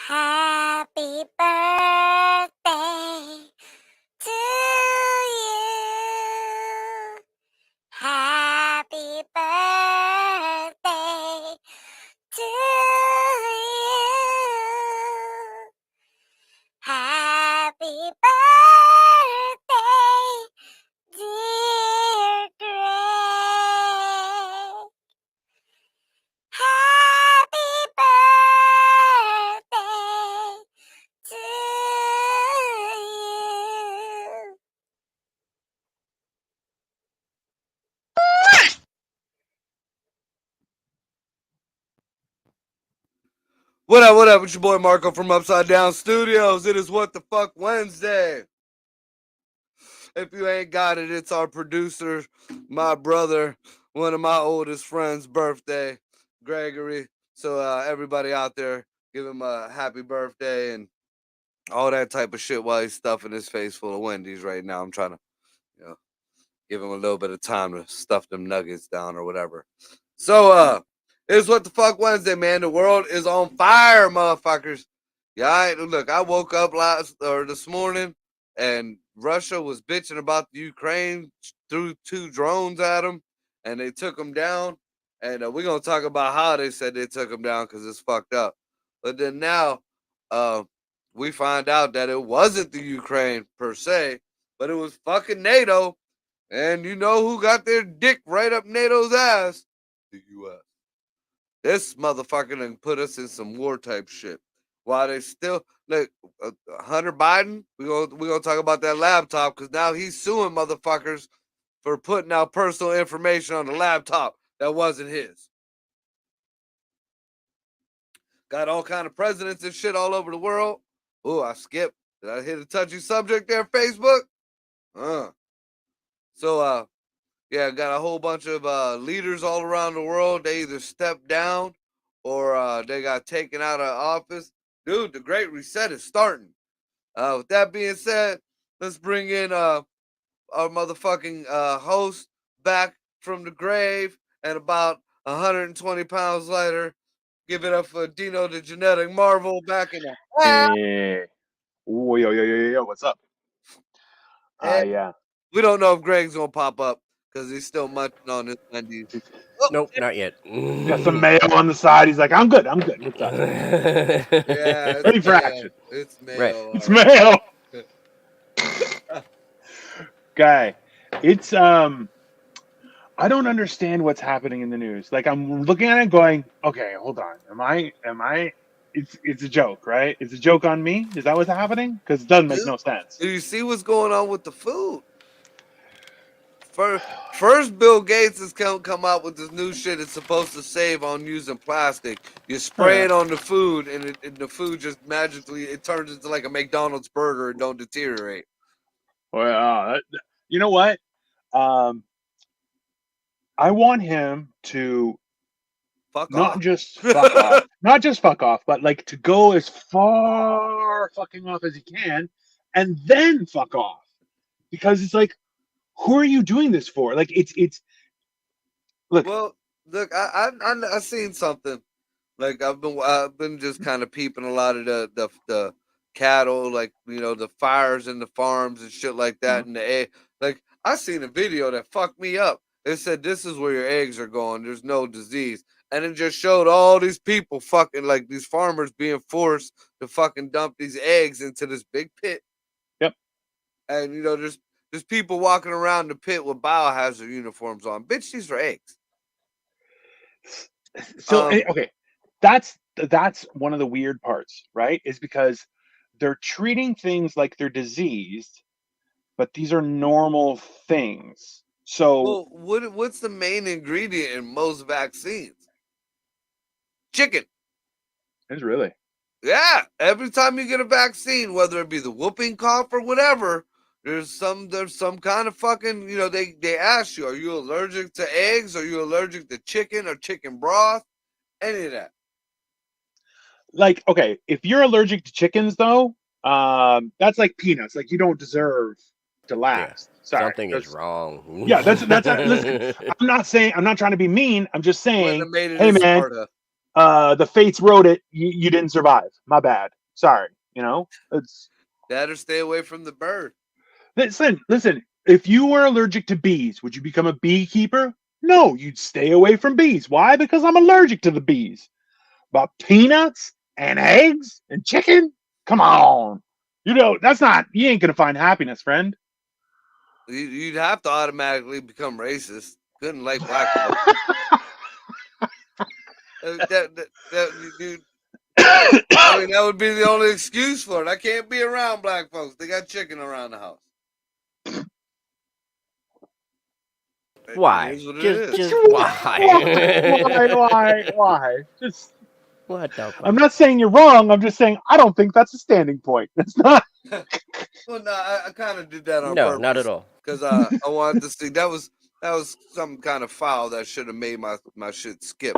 Happy birthday to you. Happy birthday to you. Happy birthday, dear Greg. Happy birthday to you. What up, what up? It's your boy Marco from Upside Down Studios. It is What the Fuck Wednesday. If you ain't got it, it's our producer, my brother, one of my oldest friends' birthday, Gregory. So everybody out there, give him a happy birthday and all that type of shit while he's stuffing his face full of Wendy's right now. I'm trying to, give him a little bit of time to stuff them nuggets down or whatever. So it's What the Fuck Wednesday, man. The world is on fire, motherfuckers. Yeah, look, I woke up this morning and Russia was bitching about the Ukraine, threw 2 drones at them and they took them down. And we're going to talk about how they said they took them down because it's fucked up. But then now we find out that it wasn't the Ukraine per se, but it was fucking NATO. And you know who got their dick right up NATO's ass? The U.S. This motherfucker done put us in some war type shit. While they still, like, Hunter Biden, we gonna talk about that laptop because now he's suing motherfuckers for putting out personal information on the laptop that wasn't his. Got all kind of presidents and shit all over the world. Oh, I skipped. Did I hit a touchy subject there, Facebook? So, yeah, got a whole bunch of leaders all around the world. They either stepped down or they got taken out of office. Dude, the Great Reset is starting. With that being said, let's bring in our motherfucking host back from the grave and about 120 pounds later. Give it up for Dino the Genetic Marvel back in the house. Hey. Ooh, yo, what's up? Hey, Yeah. we don't know if Greg's going to pop up because he's still munching on his Wendy's. Nope, not yet. Got some mayo on the side. He's like, I'm good. What's up? Yeah, Ready for action. It's mayo. Right. It's mayo. Guy, it's I don't understand what's happening in the news. Like, I'm looking at it going, okay, hold on. Am I it's a joke, right? It's a joke on me? Is that what's happening? Because it doesn't make no sense. Do you see what's going on with the food? First, Bill Gates has come out with this new shit. It's supposed to save on using plastic. You spray it on the food, and the food just magically it turns into like a McDonald's burger and don't deteriorate. Well, you know what? I want him to not just fuck off, but like to go as far fucking off as he can, and then fuck off, because it's like, who are you doing this for? Like, it's look. Well, look, I seen something. Like I've been just kind of peeping a lot of the cattle, like the fires in the farms and shit like that, and the egg. Like I seen a video that fucked me up. It said this is where your eggs are going. There's no disease, and it just showed all these people fucking like these farmers being forced to fucking dump these eggs into this big pit. Yep. And there's people walking around the pit with biohazard uniforms on. Bitch, these are eggs. So okay, that's one of the weird parts, right? Is because they're treating things like they're diseased, but these are normal things. So, what's the main ingredient in most vaccines? Chicken. It's really? Yeah. Every time you get a vaccine, whether it be the whooping cough or whatever, there's some kind of fucking, they ask you, are you allergic to eggs? Are you allergic to chicken or chicken broth? Any of that. Like, okay, if you're allergic to chickens, though, that's like peanuts. Like, you don't deserve to last. Yeah. Sorry, something is wrong. Yeah, that's listen, I'm not trying to be mean. I'm just saying, hey man, the fates wrote it. You didn't survive. My bad. Sorry, you know. It's Better stay away from the bird. listen. If you were allergic to bees, would you become a beekeeper? No, you'd stay away from bees. Why? Because I'm allergic to the bees. But peanuts and eggs and chicken? Come on. You know, that's not, you ain't going to find happiness, friend. You'd have to automatically become racist. Couldn't like black folks. Dude, I mean, that would be the only excuse for it. I can't be around black folks. They got chicken around the house. Why? It is what it Just is. Why? Just, what the fuck? I'm not saying you're wrong. I'm just saying I don't think that's a standing point. It's not. Well, no, I kind of did that on No, purpose. not at all. Because I wanted to see that was some kind of foul that should have made my shit skip,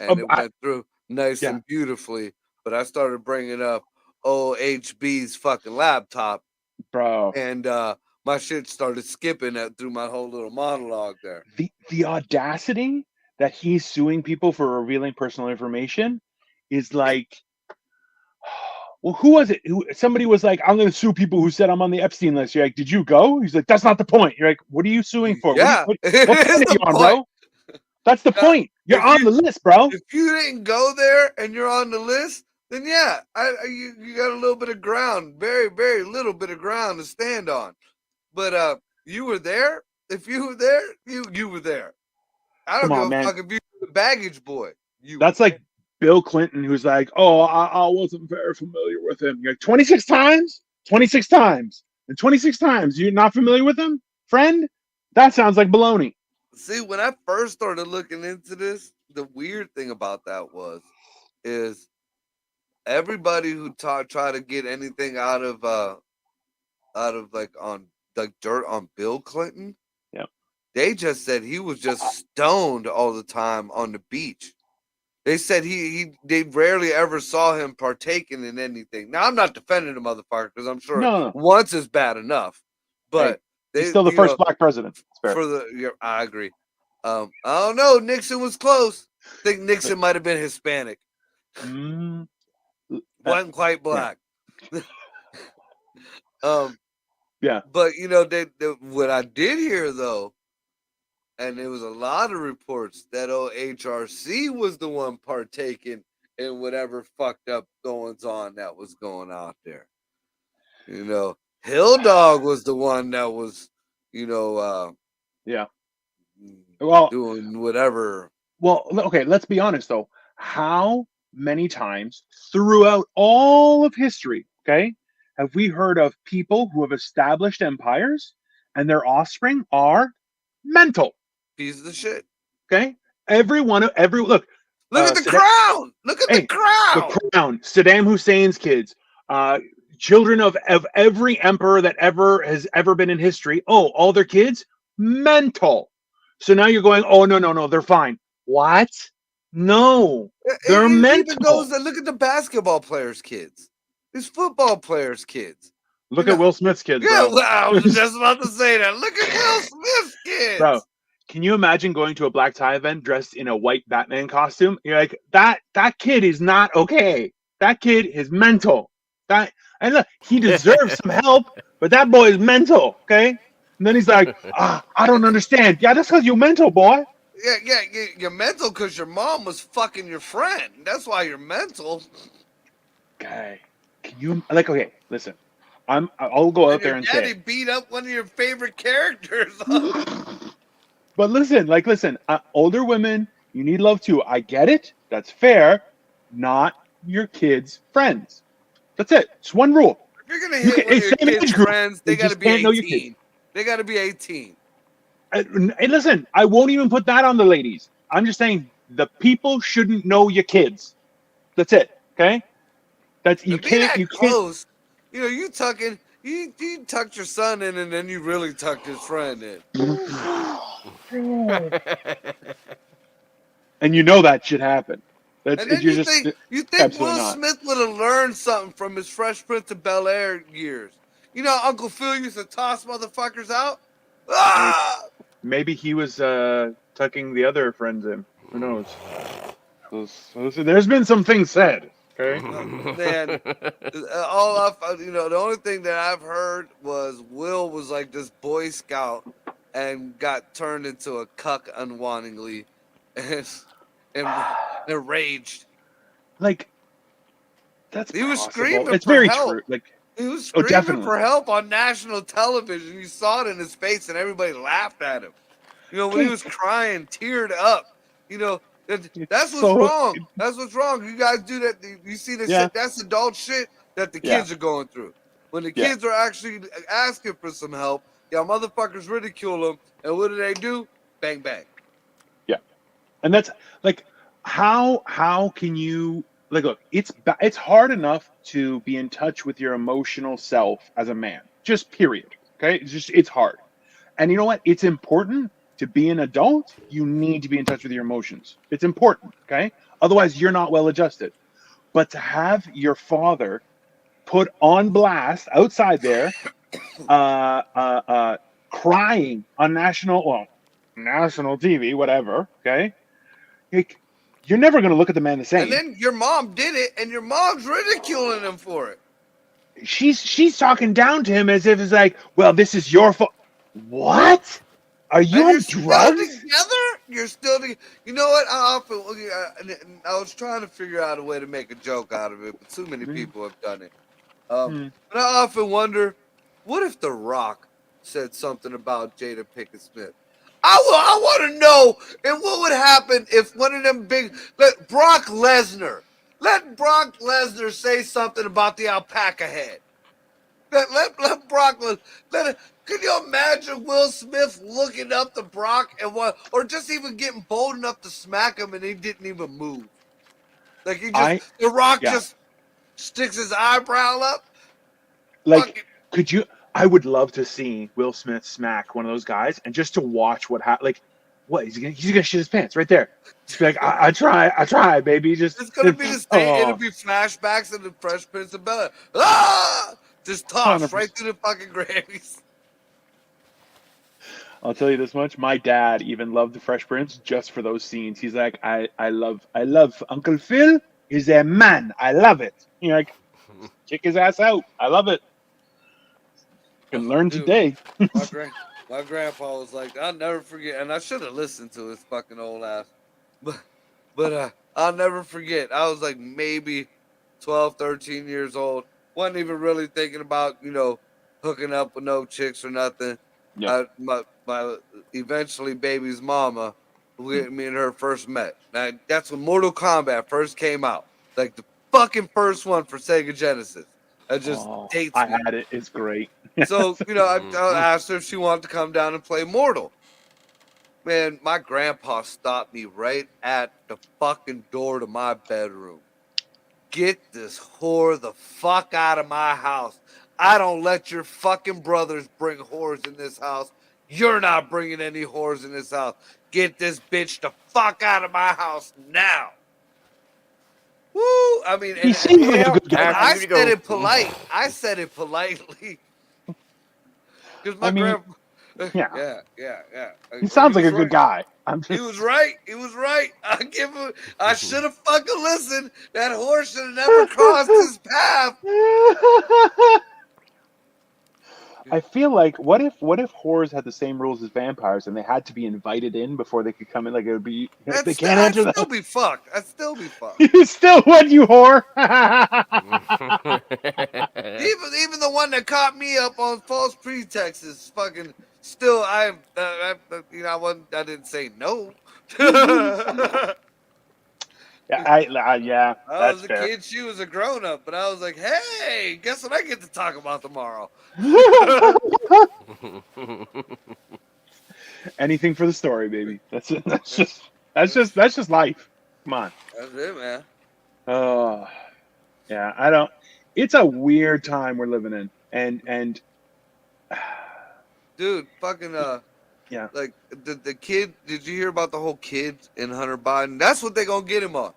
and it went through nice and beautifully. But I started bringing up OHB's fucking laptop, Bro, and my shit started skipping through my whole little monologue there. The audacity that he's suing people for revealing personal information is like, well, who was it? Somebody was like, I'm going to sue people who said I'm on the Epstein list. You're like, did you go? He's like, that's not the point. You're like, what are you suing for? Yeah, what point are you on, bro? That's the point. You're on the list, bro. If you didn't go there and you're on the list, then yeah, you got a little bit of ground, very, very little bit of ground to stand on. But you were there. If you were there, you were there. I don't give a fuck if you were the baggage boy. That's like Bill Clinton, who's like, oh, I wasn't very familiar with him. You're like, 26 times? 26 times. And 26 times you're not familiar with him? Friend? That sounds like baloney. See, when I first started looking into this, the weird thing about that is everybody who tried to get anything out of like on like dirt on Bill Clinton, they just said he was just stoned all the time on the beach. They said they rarely ever saw him partaking in anything. Now I'm not defending the motherfucker because I'm sure once is bad enough, but he's still the first black president. I agree. I don't know. Nixon was close. I think Nixon might have been Hispanic. Wasn't quite black. Yeah. But what I did hear though, and there was a lot of reports that HRC was the one partaking in whatever fucked up goings on that was going out there. Hill Dog was the one that was, doing whatever. Well, okay, let's be honest though. How many times throughout all of history, okay, have we heard of people who have established empires and their offspring are mental? Pieces of shit. Okay, look. Look at the crown. Look at the crown. The crown. Saddam Hussein's kids. Children of every emperor that has ever been in history. Oh, all their kids mental. So now you're going, oh no, they're fine. What? No, they're mental. Even goes look at the basketball players' kids. These football players' kids. Look at Will Smith's kids. Yeah, bro. I was just about to say that. Look at Will Smith's kids. Bro, can you imagine going to a black tie event dressed in a white Batman costume? You're like, that kid is not okay. That kid is mental. And look, he deserves some help, but that boy is mental, okay? And then he's like, I don't understand. Yeah, that's because you're mental, boy. Yeah, you're mental because your mom was fucking your friend. That's why you're mental. Okay. Can you, okay, listen. I'll go out there and say. Daddy beat up one of your favorite characters. But listen, older women, you need love too. I get it. That's fair. Not your kids' friends. That's it. It's one rule. If you're gonna hit one of your kids' friends, they gotta be 18. They gotta be 18. And listen, I won't even put that on the ladies. I'm just saying the people shouldn't know your kids. That's it. Okay. You can't. Close. You tucking. You tucked your son in, and then you really tucked his friend in. And that should happen. You think Will Smith would have learned something from his Fresh Prince of Bel-Air years? Uncle Phil used to toss motherfuckers out. Maybe he was tucking the other friends in. Who knows? There's been some things said. Okay. Man, the only thing that I've heard was Will was like this Boy Scout and got turned into a cuck unwantingly, and enraged. Like, that's He was possible. screaming It's for very help. true. Like, He was oh, screaming definitely. for help on national television. You saw it in his face, and everybody laughed at him. When he Okay. was crying, teared up. It's That's what's so. wrong. That's what's wrong. You guys do that. You see this Yeah. shit. That's adult shit that the Yeah. kids are going through. When the Yeah. kids are actually asking for some help, y'all motherfuckers ridicule them. And what do? Bang bang. Yeah. And that's like, how can you, like, look, it's hard enough to be in touch with your emotional self as a man. Just period. Okay? It's hard. And you know what? It's important to be an adult. You need to be in touch with your emotions. It's important. Okay? Otherwise, you're not well adjusted. But to have your father put on blast outside there, crying on national TV, whatever. Okay, like, you're never going to look at the man the And same. then your mom did it, and your mom's ridiculing him for it. She's talking down to him as if it's like, well, this is your fault. What? Are you And you're on still drugs? together? You're still together? You know what? I was trying to figure out a way to make a joke out of it, but too many people have done it. Hmm. And I often wonder, what if The Rock said something about Jada Pinkett Smith? I want to know, and what would happen if one of them let Brock Lesnar say something about the alpaca head? Let Brock can you imagine Will Smith looking up to Brock and or just even getting bold enough to smack him and he didn't even move? Like The Rock Yeah, just sticks his eyebrow up. like, Fucking could you? I would love to see Will Smith smack one of those guys and just to watch what happens. Like, what he's gonna shit his pants right there. Just be like, I try, baby. Just It's gonna be the same. It'll oh, be flashbacks of the Fresh Prince of Bel-Air. Ah! Just tossed 100%. right through the fucking Grammys. I'll tell you this much: my dad even loved the Fresh Prince just for those scenes. He's like, I love Uncle Phil. He's a man. I love it. You're like, kick his ass out. I love it. Can learn Dude, today. my grandpa was like, I'll never forget, and I should have listened to his fucking old ass, but I'll never forget. I was like maybe 12, 13 years old. Wasn't even really thinking about hooking up with no chicks or nothing. Yeah. My eventually baby's mama, me and her first met. Now, that's when Mortal Kombat first came out, like the fucking first one for Sega Genesis. That just Oh, dates I me. had it. It's great. So, I asked her if she wanted to come down and play Mortal. Man, my grandpa stopped me right at the fucking door to my bedroom. Get this whore the fuck out of my house. I don't let your fucking brothers bring whores in this house. You're not bringing any whores in this house. Get this bitch the fuck out of my house now. Woo! I mean, He seems like a Yep, good and guy. time for I you to said go. it polite. I said it politely. Because my I mean, grandpa. yeah, Yeah. he He sounds like was a good right. guy. I'm He just. was right. He was right. I should have fucking listened. That horse should have never crossed his path. I feel like what if whores had the same rules as vampires and they had to be invited in before they could come in? Like, it would be they can't I'd enter still the. be fucked. I'd still be fucked. You still would, you whore. Even the one that caught me up on false pretexts is fucking still. I didn't say no. Yeah, I that's was a fair. kid. She was a grown up, but I was like, hey, guess what I get to talk about tomorrow? Anything for the story, baby. That's it. That's just life. Come on. That's it, man. Oh, yeah. I don't. It's a weird time we're living in, and Dude, fucking yeah. like the kid. Did you hear about the whole kid in Hunter Biden? That's what they gonna get him on.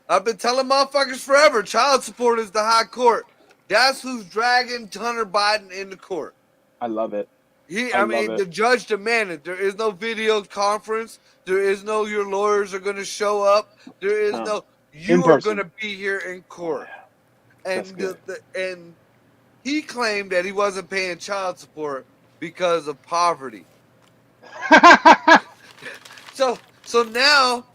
I've been telling motherfuckers forever. Child support is the high court. That's who's dragging Hunter Biden into court. I love it. I I love mean, it. the judge demanded. There is no video conference. There is no your lawyers are gonna show up. There is No. no. In you are person. going to be here in court. That's And good. and he claimed that he wasn't paying child support because of poverty. So now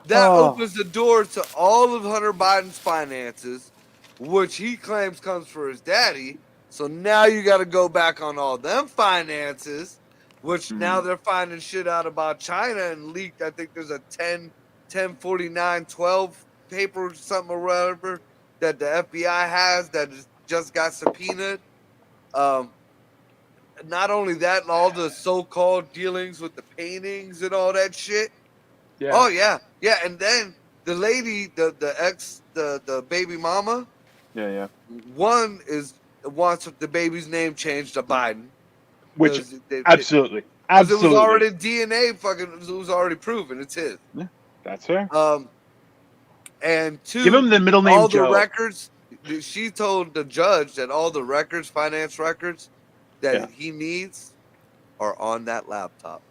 that Oh. opens the door to all of Hunter Biden's finances, which he claims comes for his daddy. So now you got to go back on all them finances, which now they're finding shit out about China and leaked. I think there's a 104912 paper or something or whatever that the FBI has that just got subpoenaed. Um, Not only that, and all the so-called dealings with the paintings and all that shit. Yeah. Oh yeah, yeah. And then the lady, the baby mama, Yeah. one wants the baby's name changed to Biden Which because absolutely. it was Absolutely. already DNA it was already proven it's his. Yeah, that's fair. And Give two, him the middle name all the Joe. records. She told the judge that all the records, finance records, that he needs are on that laptop.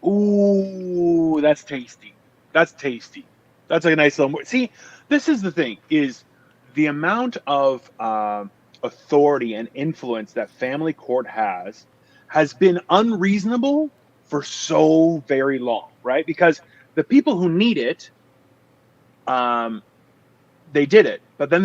Ooh, that's tasty. That's tasty. That's like a nice little. See, this is the thing: is the amount of authority and influence that family court has been unreasonable for so very long, right? Because the people who need it, they did it, but then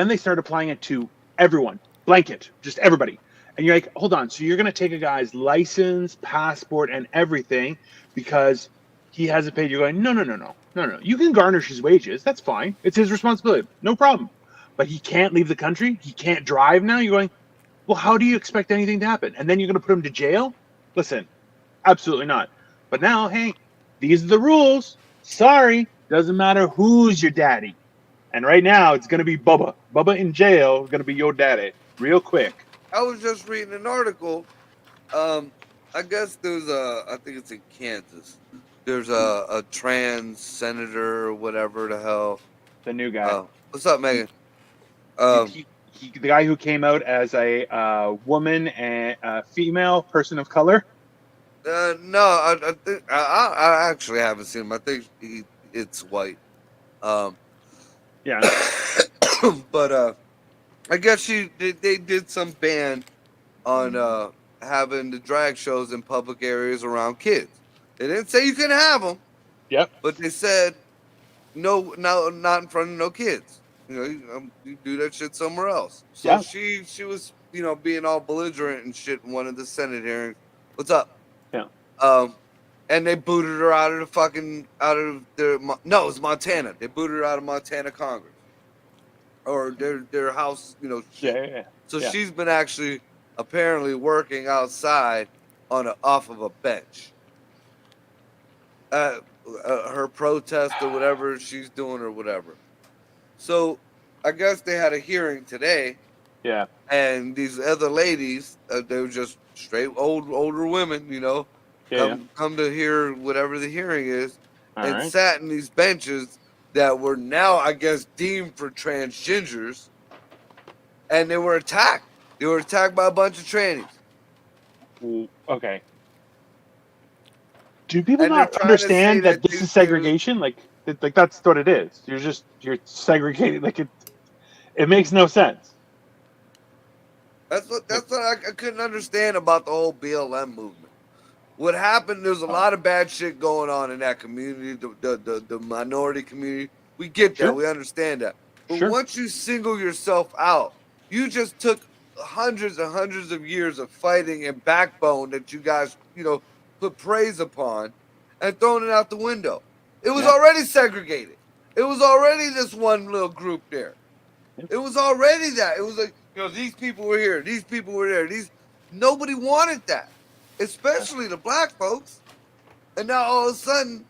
they started applying it to everyone, blanket, just everybody. And you're like, hold on, so you're going to take a guy's license, passport, and everything because he hasn't paid? You're going, no. You can garnish his wages. That's fine. It's his responsibility. No problem. But he can't leave the country. He can't drive now. You're going, well, how do you expect anything to happen? And then you're going to put him to jail? Listen, absolutely not. But now, hey, these are the rules. Sorry, doesn't matter who's your daddy. And right now, it's going to be Bubba. Bubba in jail is going to be your daddy real quick. I was just reading an article. I guess there's I think it's in Kansas. There's a trans senator or whatever the hell. The new guy. What's up, Megan? The guy who came out as a woman and a female person of color. No, I think I actually haven't seen him. I think it's white. Yeah. But I guess they did some ban on having the drag shows in public areas around kids. They didn't say you couldn't have them. Yep. But they said no, not in front of no kids. You do that shit somewhere else. So Yeah. she was being all belligerent and shit in one of the Senate hearings. What's up? Yeah. And they booted her out of it was Montana. They booted her out of Montana Congress or their house. Yeah. So she's been actually apparently working outside off of a bench. Her protest or whatever she's doing or whatever. So I guess they had a hearing today. Yeah. And these other ladies, they were just straight older women, come to hear whatever the hearing is, and sat in these benches that were now, I guess, deemed for transgenders, and they were attacked. They were attacked by a bunch of trannies. Okay. Do people not understand that this is segregation? Like that's what it is. You're segregating. Like it makes no sense. That's what I couldn't understand about the whole BLM movement. What happened? There's a lot of bad shit going on in that community, the minority community. We get that. We understand that. But once you single yourself out, you just took hundreds and hundreds of years of fighting and backbone that you guys, put praise upon, and thrown it out the window. It was already segregated. It was already this one little group there. It was already that. It was like, these people were here, these people were there. Nobody wanted that, especially the black folks. And now all of a sudden,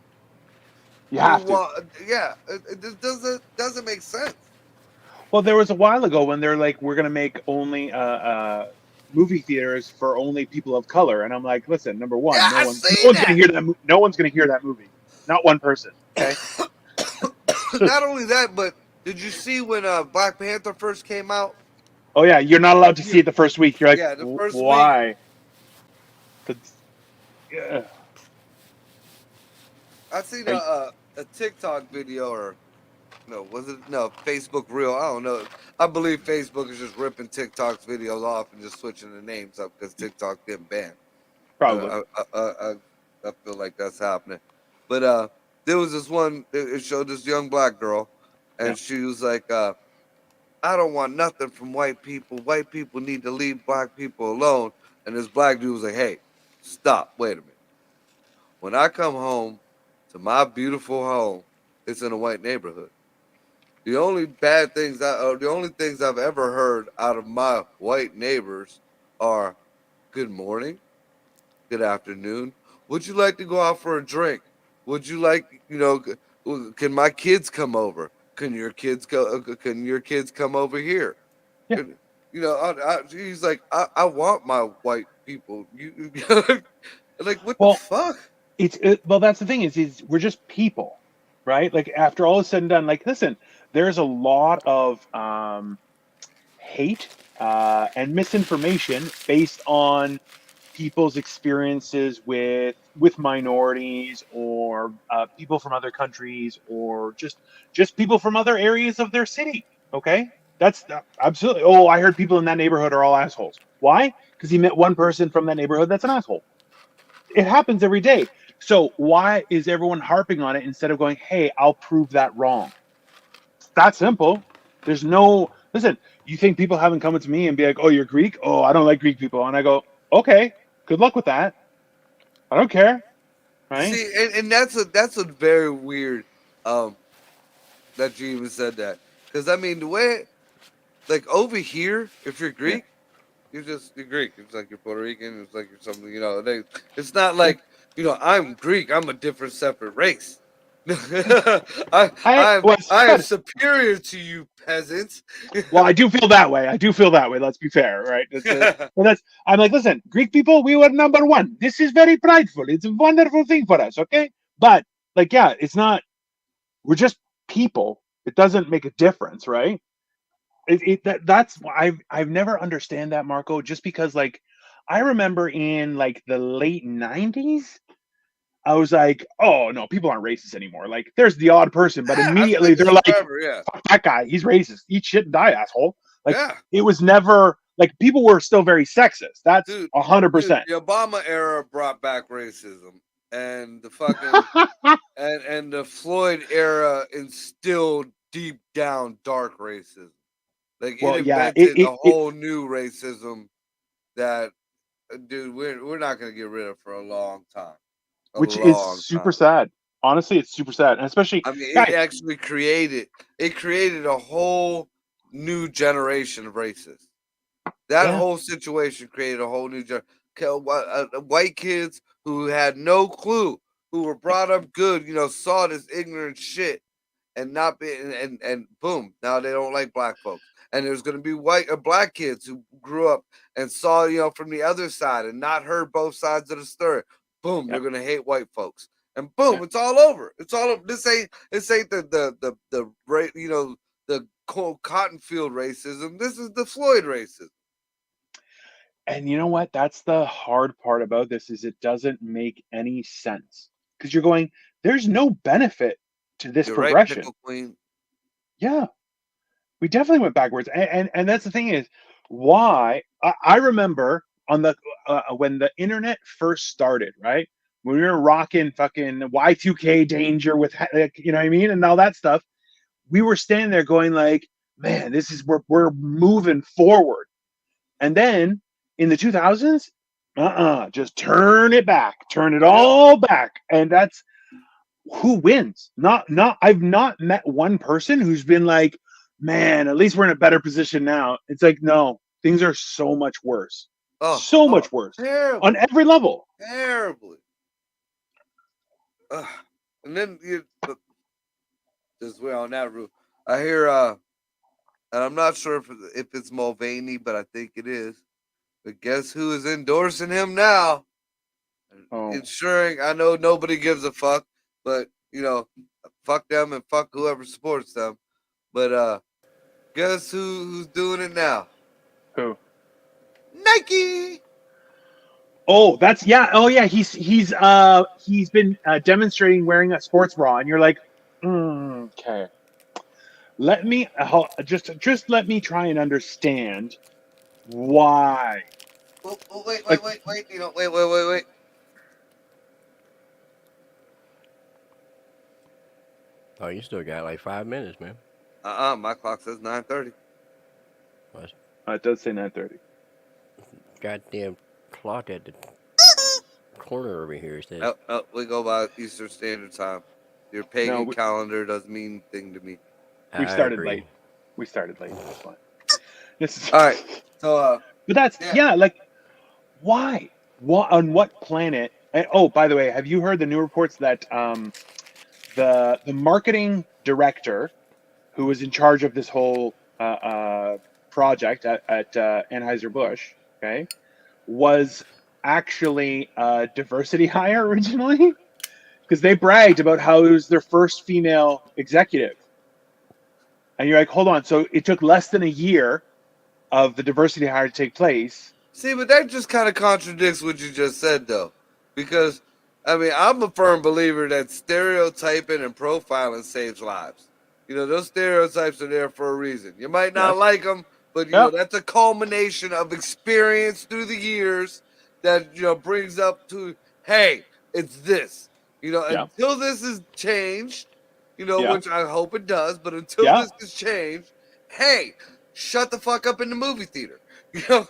you have to. It doesn't make sense. Well, there was a while ago when they're like, we're going to make only movie theaters for only people of color, and I'm like, listen, number one, no one's going to hear that. No one's going to hear that movie. Not one person. Okay. Not only that, but did you see when Black Panther first came out? Oh yeah, you're not allowed to see it the first week. You're like, the first why? Week. I seen a TikTok video or No, was it no Facebook Reel? I don't know. I believe Facebook is just ripping TikTok's videos off and just switching the names up because TikTok getting banned. Probably. I feel like that's happening. But there was this one. It showed this young black girl, Yeah. and she was like, "I don't want nothing from white people. White people need to leave black people alone." And this black dude was like, "Hey, stop. Wait a minute. When I come home to my beautiful home, it's in a white neighborhood. The only the only things I've ever heard out of my white neighbors are good morning, good afternoon. Would you like to go out for a drink? Would you like, can my kids come over? Can your kids go? Can your kids come over here? Yeah. And, he's like, I want my white people. Like, what the Well, fuck? well, that's the thing is we're just people, right? Like after all is said and done, like listen, there's a lot of hate and misinformation based on people's experiences with minorities or people from other countries or just people from other areas of their city. Okay, that's absolutely. Oh, I heard people in that neighborhood are all assholes. Why? Because he met one person from that neighborhood that's an asshole. It happens every day. So why is everyone harping on it instead of going, "Hey, I'll prove that wrong"? It's that simple. There's no listen. You think people haven't come to me and be like, "Oh, you're Greek? Oh, I don't like Greek people," and I go, "Okay, good luck with that. I don't care." Right? See, and that's a very weird that you even said that because I mean the way like over here, if you're Yeah. Greek, you're Greek. It's like you're Puerto Rican. It's like you're something. It's not Yeah. like I'm Greek. I'm a different, separate race. I I I'm well, I am good. superior to you peasants. Well, I do feel that way. I do feel that way. Let's be fair, right? But that's. I'm like, listen, Greek people, we were number one. This is very prideful. It's a wonderful thing for us, okay? But like, yeah, it's not. We're just people. It doesn't make a difference, right? That's I've never understand that, Marco. Just because like, I remember in like the late '90s, I was like, oh no, people aren't racist anymore. Like, there's the odd person, but I feel like immediately this they're is like, forever. Yeah, fuck that guy, he's racist. Eat shit and die, asshole. Like, yeah, it was never like people were still very sexist. That's dude, 100%. the Obama era brought back racism, and the fucking and the Floyd era instilled deep down dark racism. Like it Well, yeah, invented a whole new racism that, dude, we're not gonna get rid of for a long time. A which is long super time. sad. Honestly, it's super sad, and especially I mean, it guys. actually created a whole new generation of racists. That Yeah, whole situation created a whole new white kids who had no clue, who were brought up good, saw this ignorant shit and not be and boom, now they don't like black folks. And there's going to be white or black kids who grew up and saw from the other side and not heard both sides of the story. Boom, yeah, they're going to hate white folks. And boom, yeah. it's all over. It's all over. This ain't the cotton field racism. This is the Floyd racism. And you know what? That's the hard part about this is it doesn't make any sense because you're going. There's no benefit to this You're right, progression. Pickle Queen. Yeah, we definitely went backwards, and that's the thing is why I remember on the when the internet first started, right? When we were rocking fucking Y2K danger with like, you know what I mean, and all that stuff. We were standing there going like, man, this is we're moving forward. And then in the 2000s, just turn it back, turn it Yep. all back, and that's who wins. Not I've not met one person who's been like, man, at least we're in a better position now. It's like, no, things are so much worse. So Oh, much worse on terribly, every level. terribly. And then just we're on that route. I hear, and I'm not sure if it's Mulvaney, but I think it is. But guess who is endorsing him now? Oh, Ensuring, I know nobody gives a fuck, but fuck them and fuck whoever supports them. But guess who's doing it now? who? Nike. Oh, that's yeah. Oh yeah, he's been demonstrating wearing a sports bra, and you're like, okay. Let me just let me try and understand why. Oh, Like, wait. You know, wait. Oh, you still got like 5 minutes, man. My clock says 9:30. What? it does say 9:30. Goddamn clock at the corner over here says. We go by Eastern Standard Time. Your pagan No, calendar doesn't mean thing to me. we I started agree. late. We started late. That's fine. This is, All right. So, but that's yeah. like why? What on what planet? And, oh, by the way, have you heard the new reports that the marketing director who was in charge of this whole project at Anheuser-Busch, okay, was actually a diversity hire originally because they bragged about how it was their first female executive. And you're like, hold on. So it took less than a year of the diversity hire to take place. See, but that just kind of contradicts what you just said, though. Because, I mean, I'm a firm believer that stereotyping and profiling saves lives. You know, those stereotypes are there for a reason. You might not Yes. like them, but, you know, Yep. that's a culmination of experience through the years that, you know, brings up to, hey, it's this. You know, Yeah. until this is changed, you know, Yeah. which I hope it does, but until Yeah. this is changed, hey, shut the fuck up in the movie theater. You know,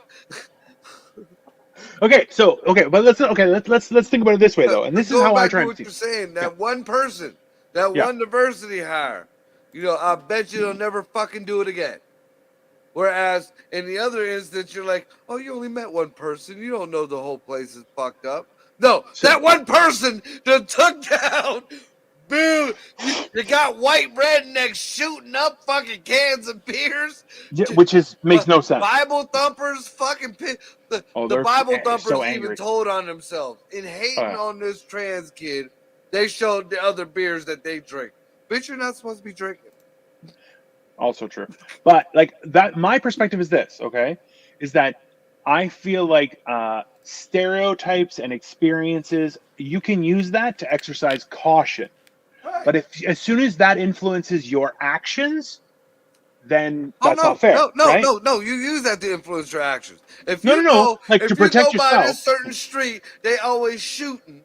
Okay. So but let's think about it this way though, and but this is going how I back try to and what see. you're saying, Yeah. that one person, that Yeah. one diversity hire, you know, I bet you they'll never fucking do it again. Whereas in the other instance, you're like, oh, you only met one person. You don't know the whole place is fucked up. No, So that one person that took down, boom, you got white rednecks shooting up fucking cans of beers. yeah, which is makes no sense. Bible thumpers fucking Oh, the they're Bible so thumpers even angry. told on themselves in Oh, hating yeah. on this trans kid. They showed the other beers that they drink. Bitch, you're not supposed to be drinking. Also true. But like that, my perspective is this. Okay, is that I feel like stereotypes and experiences you can use that to exercise caution. Right. But if as soon as that influences your actions, then Oh that's not fair, right? no! You use that to influence your actions. No. Like to If you protect go by yourself. this certain street, they always shooting.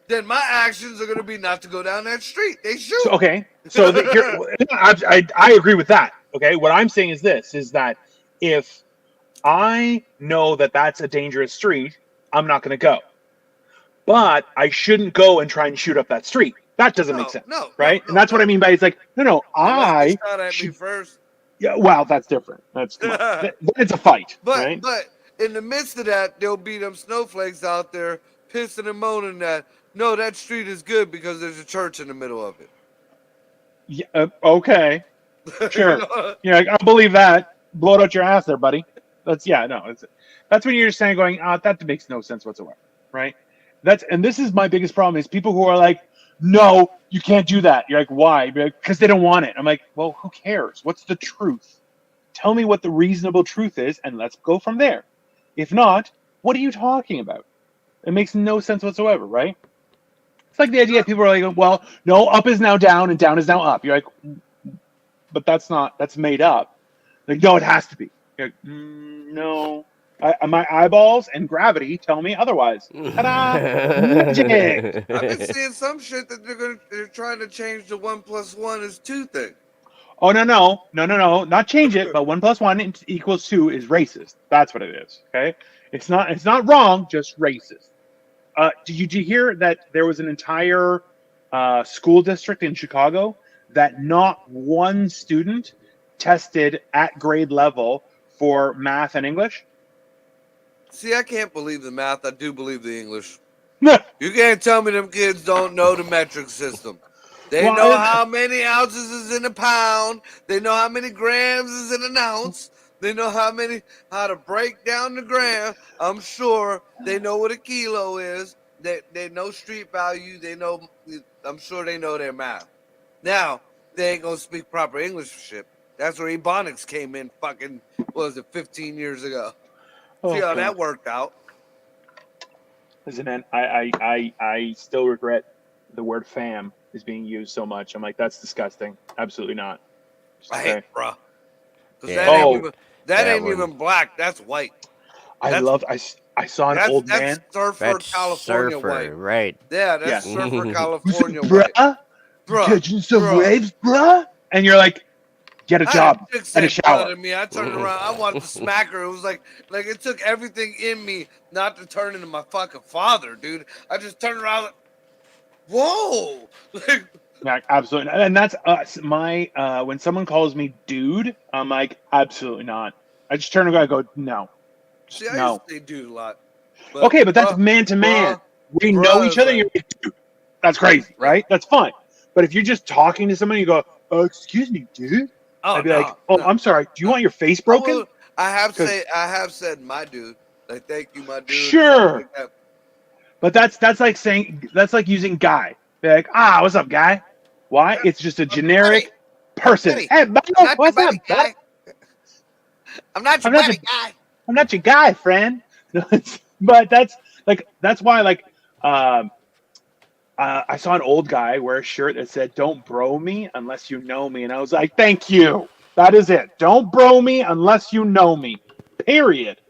Then my actions are gonna be not to go down that street. They So shooting. okay, so here I agree with that. Okay, what I'm saying is this: is that if I know that that's a dangerous street, I'm not going to go. But I shouldn't go and try and shoot up that street. That doesn't make sense, right? And that's what I No. mean by it's like no, Unless they I shot at me should. first. Yeah, well, that's different. That's come on. It's a fight, right? But in the midst of that, there'll be them snowflakes out there pissing and moaning that no, that street is good because there's a church in the middle of it. Yeah, okay, You sure. know? Yeah, I believe that. Blow it out your ass, there, buddy. That's yeah, no. That's when you're just saying going, that makes no sense whatsoever, right? And this is my biggest problem is people who are like, no, you can't do that. You're like, why? Because they don't want it. I'm like, well, who cares? What's the truth? Tell me what the reasonable truth is, and let's go from there. If not, what are you talking about? It makes no sense whatsoever, right? It's like the idea people are like, well, no, up is now down and down is now up. You're like, but that's made up. Like, no, it has to be. You're like, no. My eyeballs and gravity tell me otherwise. Ta-da! Magic. I've been seeing some shit that they're trying to change the 1+1 is 2 thing. Oh no! Not change it, but 1+1 equals 2 is racist. That's what it is. Okay, it's not wrong, just racist. Did you hear that there was an entire school district in Chicago that not one student tested at grade level for math and English? See, I can't believe the math. I do believe the English. You can't tell me them kids don't know the metric system. They know Well, how many ounces is in a pound. They know how many grams is in an ounce. They know how to break down the gram. I'm sure they know what a kilo is. They know street value. I'm sure they know their math. Now, they ain't gonna speak proper English for shit. That's where Ebonics came in fucking, what was it, 15 years ago. See oh how god. that worked out. Listen, man, I still regret the word fam is being used so much. I'm like, that's disgusting. Absolutely not. Just I to hate say. bruh. Because Yeah, Oh, that that ain't one. even black. That's white. I That's loved. I saw an old that's man. surfer That's California white. surfer, right? Yeah, that's Yeah. surfer Who's up, California white. bruh? You Bruh, catching some bruh. waves, bruh? And you're like, get a I had job a chick and say a bruh shower. to me. I turned around. I wanted to smack her. It was like it took everything in me not to turn into my fucking father, dude. I just turned around like, whoa. Like, Yeah, absolutely. And that's my when someone calls me dude, I'm like, absolutely not. I just turn around and go, no, just see, I used no. to say dude a lot. But Okay, but that's bruh, man to man. bruh, We know bruh each is other. And like, you're like, dude, that's crazy, yeah. right? That's fine. But if you're just talking to someone, you go, oh, excuse me, dude. Oh I'd be like, no, oh, no, I'm sorry. Do you no. want your face I broken? will. I Because have said my dude. Like thank you, my dude, or something sure, like that. but that's like saying that's like using guy. Be like, what's up, guy? Why? It's just a My buddy, generic my person. buddy. Hey, bud, I'm not your what's up, buddy bud? guy. I'm not I'm your not your buddy guy. I'm not your guy, friend. But that's why um, I saw an old guy wear a shirt that said "Don't bro me unless you know me," and I was like, "Thank you. That is it. Don't bro me unless you know me. Period.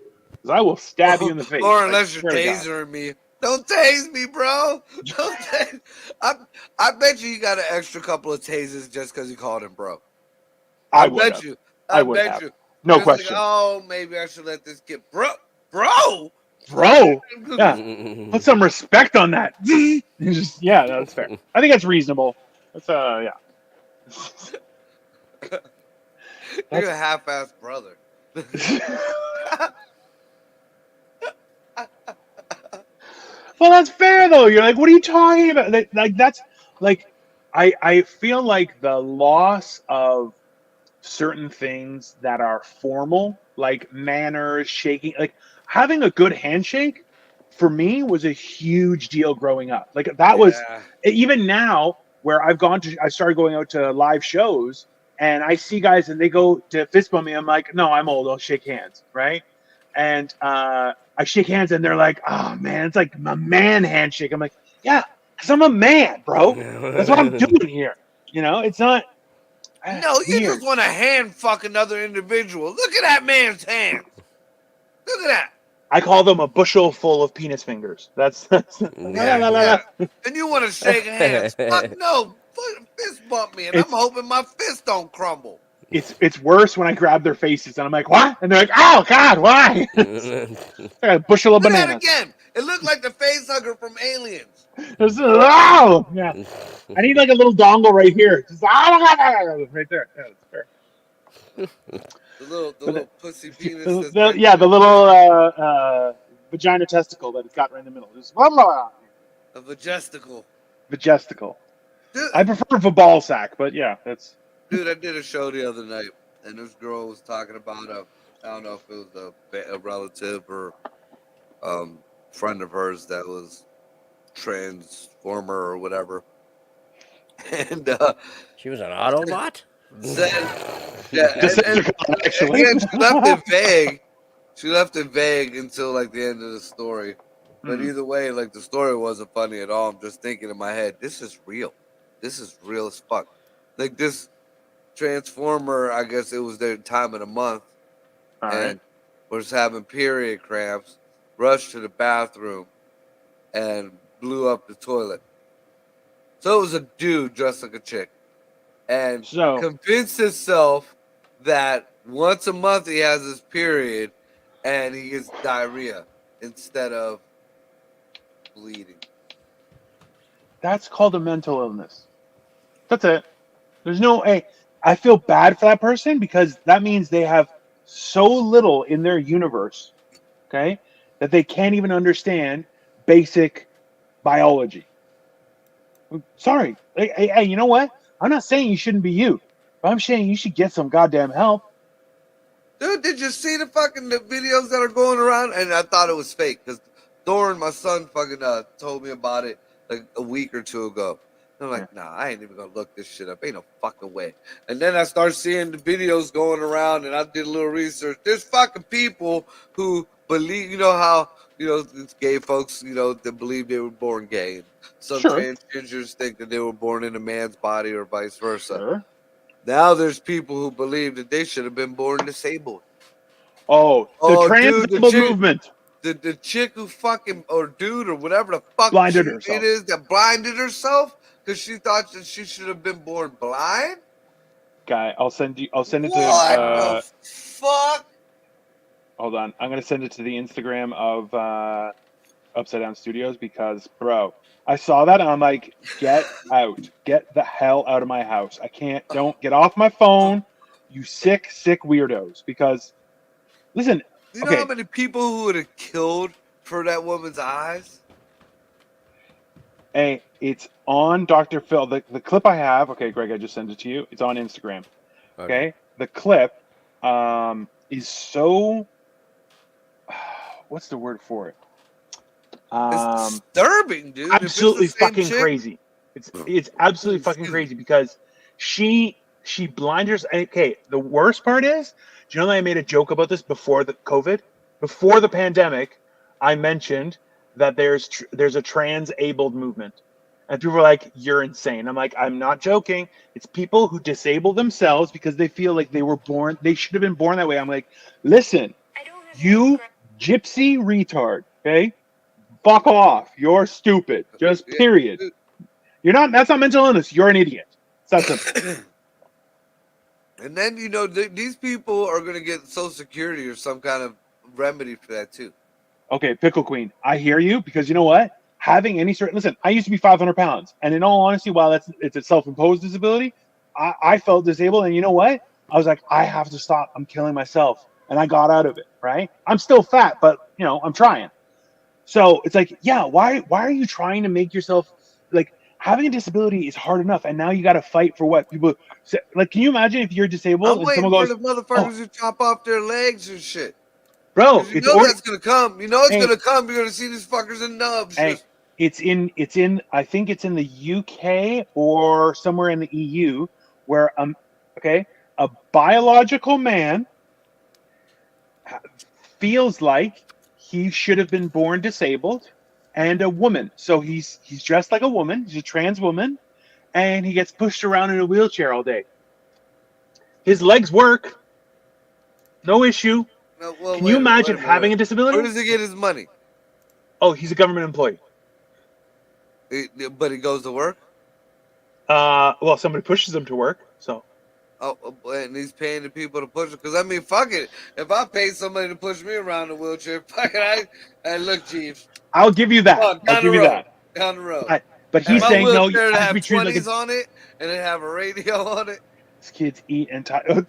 Because I will stab you in the face. Or I unless you're swear to God. tasering me. Don't tase me, bro. Don't tase. I bet you got an extra couple of tases just because you called him bro. I I would bet have. you. I I would bet have. you. No You're just like, question, oh, maybe I should let this get bro. bro. Yeah, put some respect on that. Just yeah, that's fair. I think that's reasonable. That's yeah. You're a That's half-assed brother. well, that's fair though. You're like, what are you talking about? Like that's like, I feel like the loss of certain things that are formal, like manners, shaking, like having a good handshake, for me was a huge deal growing up. Like that was Yeah. even now where I started going out to live shows and I see guys and they go to fist bump me. I'm like, no, I'm old. I'll shake hands, right? And I shake hands and they're like, oh man, it's like a man handshake. I'm like, yeah, because I'm a man, bro. That's what I'm doing here. It's not No, it's you just weird. want to hand fuck another individual. Look at that man's hands. Look at that. I call them a bushel full of penis fingers. That's la, la, Yeah, la, la, yeah. la. And you want to shake hands. Fuck no. Fist bump me, and I'm It's hoping my fist don't crumble. it's worse when I grab their faces and I'm like, what? And they're like, oh God, why? It's like a bushel of Look at that bananas. again. It looked like the face hugger from Aliens. Oh, yeah. I need like a little dongle right here. Just, right there. Yeah, that's fair. The But little pussy penis that's right yeah, the there. little vagina testicle that it's got right in the middle. Just A majestical. majestical. Dude, I prefer a ball sack, but yeah, that's dude, I did a show the other night, and this girl was talking about I don't know if it was a relative or um friend of hers that was transformer or whatever, and She was an Autobot? said, yeah, and Decepticon, actually. again, she left it vague. She left it vague until like the end of the story. But Hmm. either way, like the story wasn't funny at all. I'm just thinking in my head, this is real. This is real as fuck. Like this transformer, I guess it was their time of the month, All right. and was having period cramps, rushed to the bathroom, and blew up the toilet. So it was a dude dressed like a chick, and So convinced himself that once a month he has his period, and he gets diarrhea instead of bleeding. that's called a mental illness. That's it. There's no hey, I feel bad for that person because that means they have so little in their universe, okay, that they can't even understand basic biology. Sorry. Hey, you know what? I'm not saying you shouldn't be you, but I'm saying you should get some goddamn help. Dude, did you see the videos that are going around? And I thought it was fake because Thorne, my son, fucking told me about it like a week or two ago. And I'm Yeah. like, nah, I ain't even gonna look this shit up. Ain't no fucking way. And then I start seeing the videos going around, and I did a little research. There's fucking people who believe, you know how it's gay folks, that believe they were born gay. And some Sure. transgenders think that they were born in a man's body or vice versa. Sure. Now there's people who believe that they should have been born disabled. Oh, the Oh, dude, trans-disabled movement. The chick who fucking, or dude, or whatever the fuck Blinded it herself. is that blinded herself because she thought that she should have been born blind. Guy, I'll send it to. What the fuck? Hold on, I'm gonna send it to the Instagram of Upside Down Studios because, bro, I saw that and I'm like, get out, get the hell out of my house. I can't. Don't get off my phone, you sick weirdos. Because, listen. You know how many people who would have killed for that woman's eyes? Hey, it's on Dr. Phil. The clip I have, okay, Greg, I just sent it to you. It's on Instagram. Okay? The clip is so, what's the word for it? It's disturbing, dude. Absolutely fucking crazy. It's absolutely fucking crazy because she blinders. Okay, the worst part is, do you know that I made a joke about this before the COVID, before the pandemic? I mentioned that there's a trans-abled movement, and people were like, "You're insane." I'm like, I'm not joking. It's people who disable themselves because they feel like they should have been born that way. I'm like, listen, you gypsy retard. Okay. Fuck off. You're stupid. Just period. You're not. That's not mental illness. You're an idiot. It's that simple. And then, you know, these people are going to get Social Security or some kind of remedy for that too. Okay, Pickle Queen, I hear you because you know what? Having any sort. Listen, I used to be 500 pounds, and in all honesty, while it's a self-imposed disability, I felt disabled, and you know what? I was like, I have to stop. I'm killing myself, and I got out of it. Right? I'm still fat, but you know, I'm trying. So it's like, yeah, why are you trying to make yourself like having a disability is hard enough, and now you got to fight for what people say. Like, can you imagine if you're disabled I'm and someone waiting goes, for the motherfuckers who chop off their legs and shit. bro, You know that's gonna come. You know it's gonna come. You're gonna see these fuckers in nubs. Hey, it's in. I think it's in the UK or somewhere in the EU where a biological man feels like he should have been born disabled, and a woman. So he's dressed like a woman. He's a trans woman, and he gets pushed around in a wheelchair all day. His legs work, no issue. No, well, Can you imagine having a disability? Where does he get his money? Oh, he's a government employee. But he goes to work? Well, somebody pushes him to work, so. Oh, and he's paying the people to push him. Because, I mean, fuck it. If I pay somebody to push me around in a wheelchair, fuck it, I look, Chief. I'll give you that. I'll give you that. Down the road. But he's saying, no, you have have to be treated 20s on it, and then have a radio on it. These kids eat and tie. No,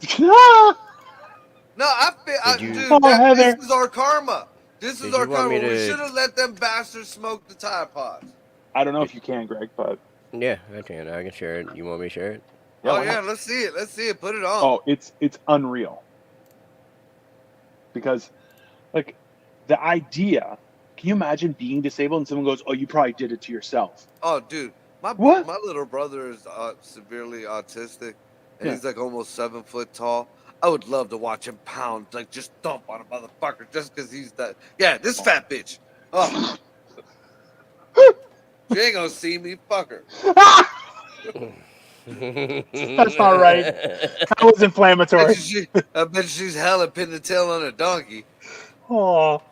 dude, Heather. this is our karma. This is our karma. We should have let them bastards smoke the Tide Pods. I don't know if you can, Greg, but yeah, I can. I can share it. You want me to share it? Yeah, let's see it. Let's see it. Put it on. Oh, it's unreal. Because, like, the idea. Can you imagine being disabled and someone goes, "Oh, you probably did it to yourself"? Oh, dude, my little brother is severely autistic, and he's like almost 7 foot tall. I would love to watch him pound, like just thump on a motherfucker just because he's that. Yeah, this fat bitch. Oh. She ain't gonna see me, fuck her. That's not right. That was inflammatory. I bet she's hella pin the tail on a donkey. Oh.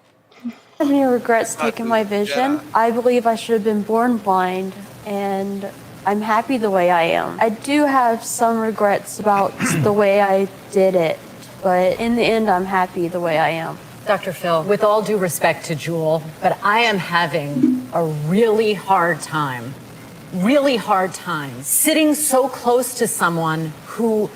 I have any regrets taking my vision. I believe I should have been born blind, and I'm happy the way I am. I do have some regrets about the way I did it, but in the end, I'm happy the way I am. Dr. Phil, with all due respect to Jewel, but I am having a really hard time sitting so close to someone who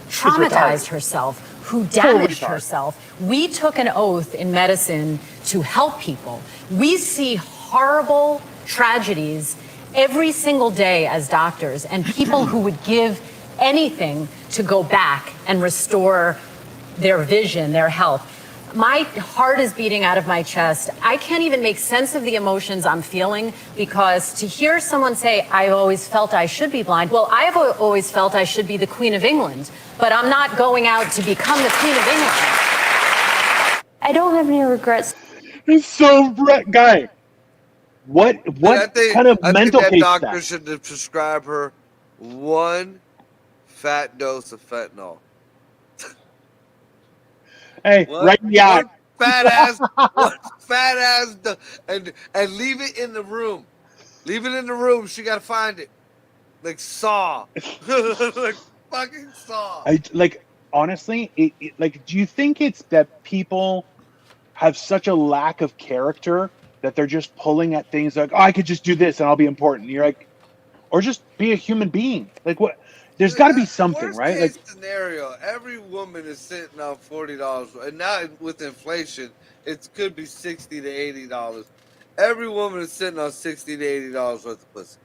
traumatized herself, who damaged herself. We took an oath in medicine to help people. We see horrible tragedies every single day as doctors, and people who would give anything to go back and restore their vision, their health. My heart is beating out of my chest. I can't even make sense of the emotions I'm feeling, because to hear someone say, I've always felt I should be blind. Well, I've always felt I should be the Queen of England, but I'm not going out to become the Queen of England. I don't have any regrets. He's so guy. What kind of mental case that doctor should prescribe her one fat dose of fentanyl. Hey, right in the eye. One fat ass, and leave it in the room. Leave it in the room. She gotta find it, like Saw, like fucking Saw. Honestly, like, do you think it's that people have such a lack of character that they're just pulling at things like, oh, I could just do this and I'll be important. And you're like, or just be a human being. Like, what? There's got to be something, Worst right? Like, case scenario, every woman is sitting on $40, and now with inflation, it could be $60 to $80. Every woman is sitting on $60 to $80 worth of pussy.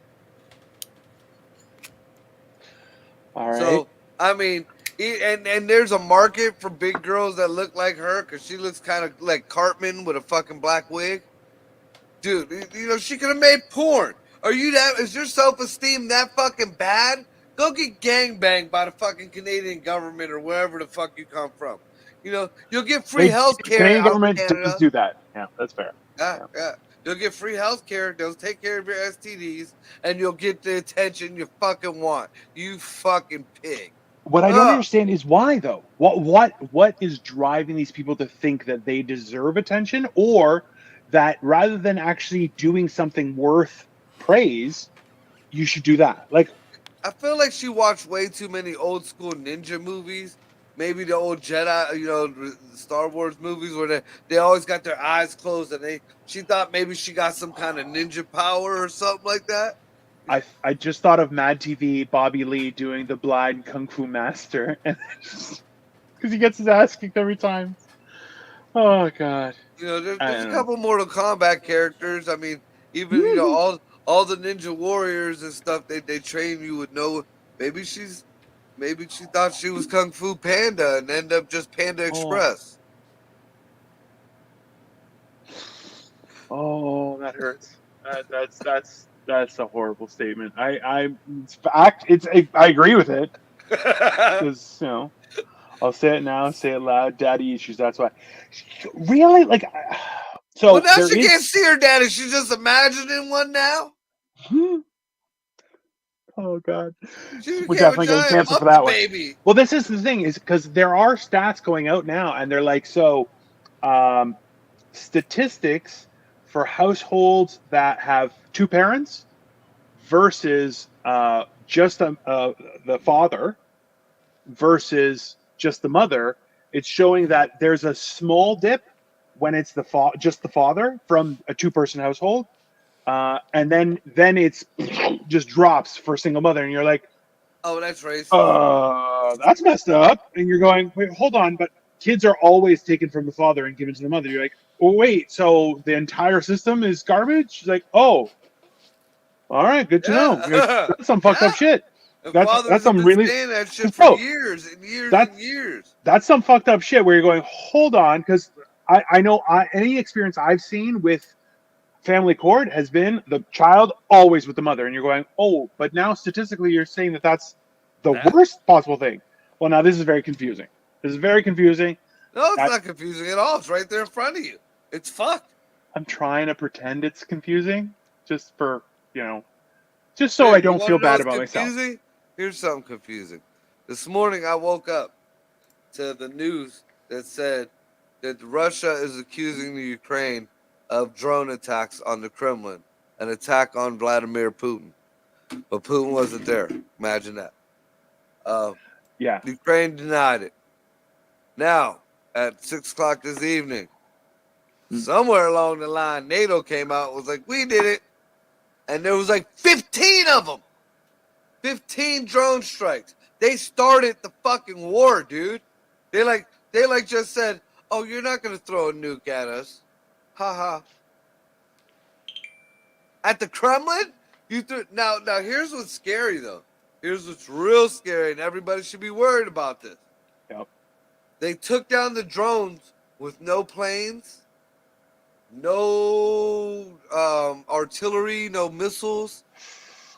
all right. So I mean, and there's a market for big girls that look like her because she looks kind of like Cartman with a fucking black wig. Dude, you know, she could have made porn. Are you that? Is your self-esteem that fucking bad? Go get gangbanged by the fucking Canadian government or wherever the fuck you come from. You know, you'll get free health care Canadian out government in does Canada. do that. Yeah, that's fair. Yeah. You'll get free health care. They'll take care of your STDs, and you'll get the attention you fucking want. You fucking pig. What I don't understand is why, though. What is driving these people to think that they deserve attention, or that rather than actually doing something worth praise, you should do that? Like, I feel like she watched way too many old school ninja movies. Maybe the old Jedi, you know, Star Wars movies where they always got their eyes closed, and she thought maybe she got some kind of ninja power or something like that. I just thought of Mad TV, Bobby Lee doing the blind kung fu master, and because he gets his ass kicked every time. Oh God! You know, there's a couple Mortal Kombat characters. I mean, even you know all the Ninja Warriors and stuff. They train you with no. Maybe she thought she was Kung Fu Panda and ended up just Panda Express. Oh, that hurts. That's a horrible statement. I agree with it because you know, I'll say it now, say it loud. Daddy issues. That's why. Really, like, so. Well, now she can't see her daddy. She's just imagining one now. Oh God, we're definitely getting canceled for that one. Baby. Well, this is the thing, is because there are stats going out now, and they're like, so, statistics for households that have two parents versus just the father versus just the mother. It's showing that there's a small dip when it's just the father from a two-person household. And then it's just drops for a single mother, and you're like, oh, that's racist. That's messed up. And you're going, wait, hold on, but kids are always taken from the father and given to the mother. You're like, oh wait, so the entire system is garbage? She's like, oh, all right, good to know. That's some fucked up shit. That's some really saying that shit for years and years and years. That's some fucked up shit where you're going, hold on, because I know any experience I've seen with family court has been the child always with the mother, and you're going, oh, but now statistically you're saying that that's the worst possible thing. Well, now this is very confusing. This is very confusing. No, it's not confusing at all. It's right there in front of you. It's fucked. I'm trying to pretend it's confusing just for, you know, just so I don't feel bad about myself. Here's something confusing. This morning I woke up to the news that said that Russia is accusing the Ukraine of drone attacks on the Kremlin, an attack on Vladimir Putin. But Putin wasn't there. Imagine that. Yeah. Ukraine denied it. Now, at 6 o'clock this evening, somewhere along the line, NATO came out and was like, we did it. And there was like 15 of them. 15 drone strikes. They started the fucking war, dude. They just said, oh, you're not going to throw a nuke at us. Ha ha. At the Kremlin? Now here's what's scary though. Here's what's real scary, and everybody should be worried about this. Yep. They took down the drones with no planes, no artillery, no missiles.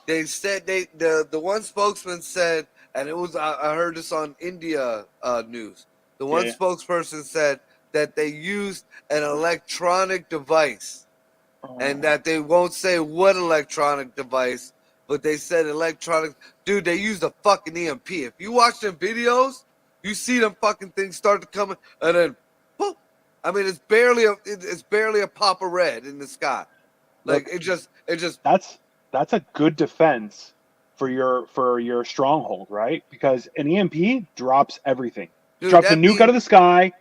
They said the one spokesman said, and it was I heard this on India news. The one spokesperson said that they used an electronic device, and that they won't say what electronic device, but they said electronic. Dude, they used a fucking EMP. If you watch them videos, you see them fucking things start to come, and then, whoop. I mean, it's barely a pop of red in the sky. Like Look, it just. that's a good defense for your stronghold, right? Because an EMP drops everything. Dude, Drops a that nuke means, out of the sky.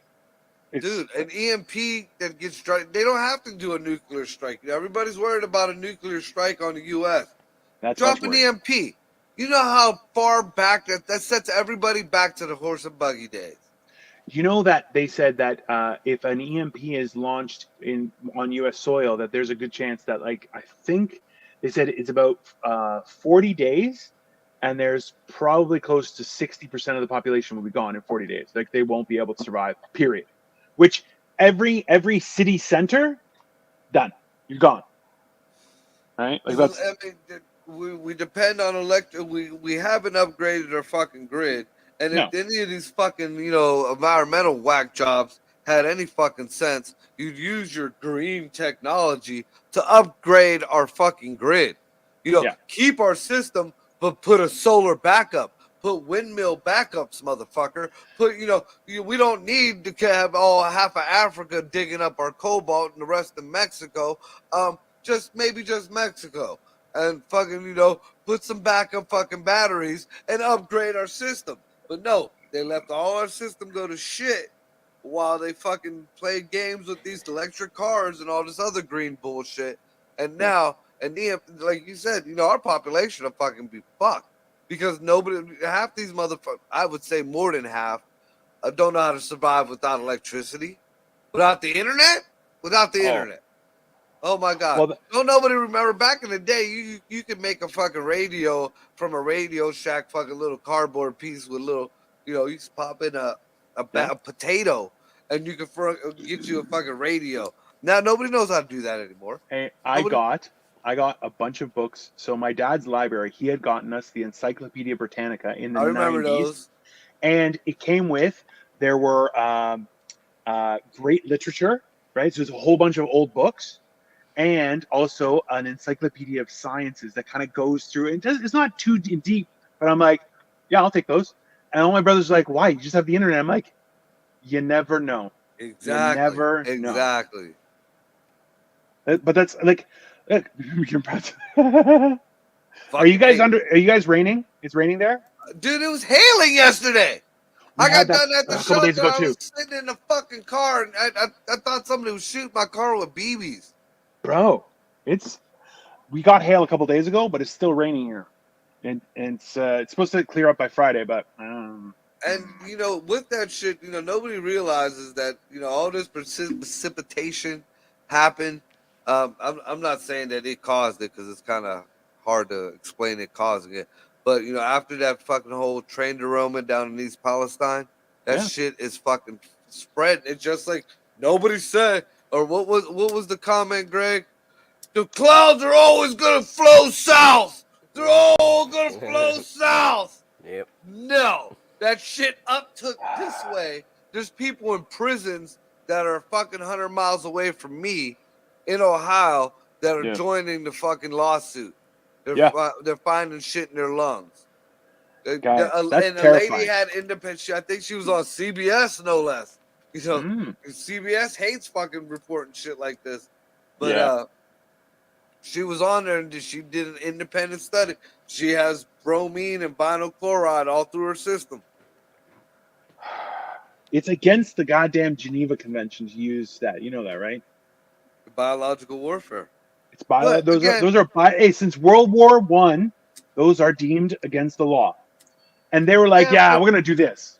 dude, an EMP that gets struck. They don't have to do a nuclear strike. You know, everybody's worried about a nuclear strike on the U.S. That's Drop much an worse. EMP. You know how far back that sets everybody back to the horse and buggy days. You know that they said that if an EMP is launched on U.S. soil, that there's a good chance that, like, I think they said it's about 40 days, and there's probably close to 60% of the population will be gone in 40 days. Like, they won't be able to survive. Period. Which every city center, done. You're gone. Right? Like that's. I mean, we depend on electric. We haven't upgraded our fucking grid. And if No. any of these fucking, environmental whack jobs had any fucking sense, you'd use your green technology to upgrade our fucking grid. Yeah. Keep our system, but put a solar backup. Put windmill backups, motherfucker. We don't need to have all half of Africa digging up our cobalt and the rest of Mexico. Just Mexico. And fucking, put some backup fucking batteries and upgrade our system. But no, they left all our system go to shit while they fucking played games with these electric cars and all this other green bullshit. And now, like you said, our population will fucking be fucked because half these motherfuckers, I would say more than half, don't know how to survive without electricity, without the internet, internet. Oh my God! Well, Don't nobody remember back in the day? You could make a fucking radio from a Radio Shack fucking little cardboard piece with little, you just pop in a potato and you can get you a fucking radio. Now nobody knows how to do that anymore. Hey, I got a bunch of books. So my dad's library, he had gotten us the Encyclopedia Britannica in the I remember 90s, those. and it came with there were great literature, right? So there's a whole bunch of old books, and also an encyclopedia of sciences that kind of goes through. It's not too deep, but I'm like, yeah, I'll take those. And all my brothers are like, why? You just have the internet. I'm like, you never know. Exactly. You never know. Exactly. But that's like, look, are you guys raining? It's raining there? Dude, it was hailing yesterday. I got done at the a couple days shelter. ago I too. was sitting in the fucking car, and I thought somebody was shooting my car with BBs. Bro, we got hail a couple days ago, but it's still raining here, and it's supposed to clear up by Friday, but. And with that shit, nobody realizes that all this precipitation happened. I'm not saying that it caused it because it's kind of hard to explain it causing it. But after that fucking whole train derailment down in East Palestine, that shit is fucking spreading. It's just like nobody said, or what was the comment, Greg? The clouds are always gonna flow south. They're all gonna flow south. Yep. No, that shit uptook this way. There's people in prisons that are fucking 100 miles away from me in Ohio that are joining the fucking lawsuit. They're finding shit in their lungs. That's and a lady had independent. I think she was on CBS, no less. CBS hates fucking reporting shit like this. But she was on there and she did an independent study. She has bromine and vinyl chloride all through her system. It's against the goddamn Geneva Convention to use that. You know that, right? Biological warfare. It's those are since World War I, those are deemed against the law. And they were like, we're gonna do this.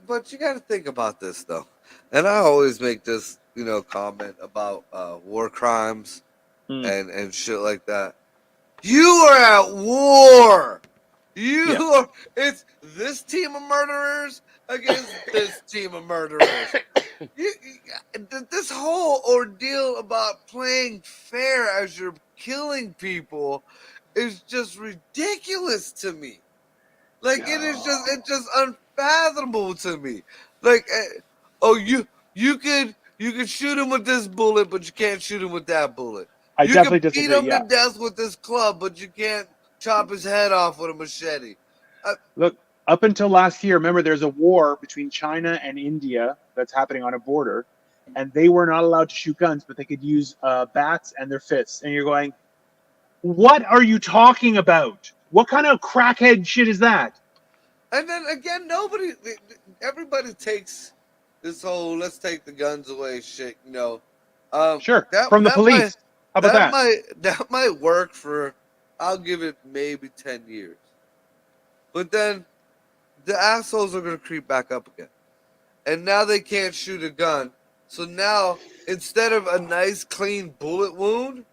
But you got to think about this though, and I always make this comment about war crimes and shit like that. You are at war. It's this team of murderers against this team of murderers. This whole ordeal about playing fair as you're killing people is just ridiculous to me. Like it's just unfathomable to me. Like, you could shoot him with this bullet, but you can't shoot him with that bullet. I definitely disagree. You can beat him to death with this club, but you can't chop his head off with a machete. Look, up until last year, remember there's a war between China and India that's happening on a border, and they were not allowed to shoot guns, but they could use bats and their fists. And you're going, what are you talking about? What kind of crackhead shit is that? And then again, everybody takes this whole "let's take the guns away" shit. Sure, that from the that might police. How about that? that might work for. I'll give it maybe 10 years, but then the assholes are gonna creep back up again, and now they can't shoot a gun. So now instead of a nice clean bullet wound,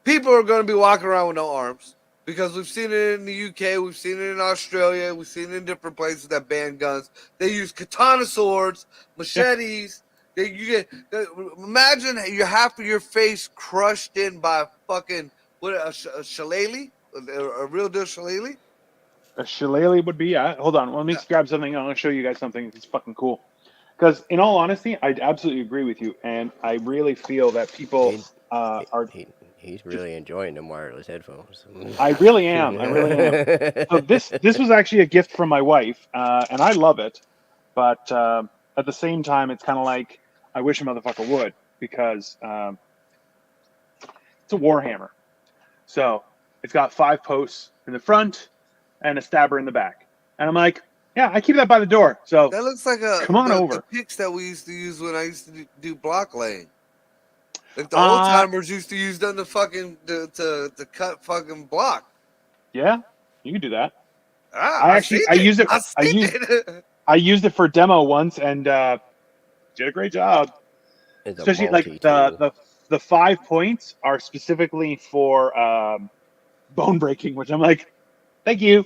people are gonna be walking around with no arms. Because we've seen it in the UK, we've seen it in Australia, we've seen it in different places that ban guns. They use katana swords, machetes. Imagine you half of your face crushed in by a shillelagh, a real deal shillelagh. A shillelagh would be, yeah. Hold on, let me grab something. I'm gonna show you guys something. It's fucking cool. Because in all honesty, I absolutely agree with you, and I really feel that people are. He's really enjoying them wireless headphones. I really am. I really am. So this was actually a gift from my wife, and I love it. But at the same time, it's kind of like I wish a motherfucker would, because it's a Warhammer. So it's got 5 posts in the front and a stabber in the back. And I'm like, yeah, I keep that by the door. So that looks like come on over. The picks that we used to use when I used to do block laying. Like the old timers used to use them to cut fucking block. Yeah, you can do that. I used it. I used it for demo once and did a great job. Especially like the 5 points are specifically for bone breaking, which I'm like, thank you.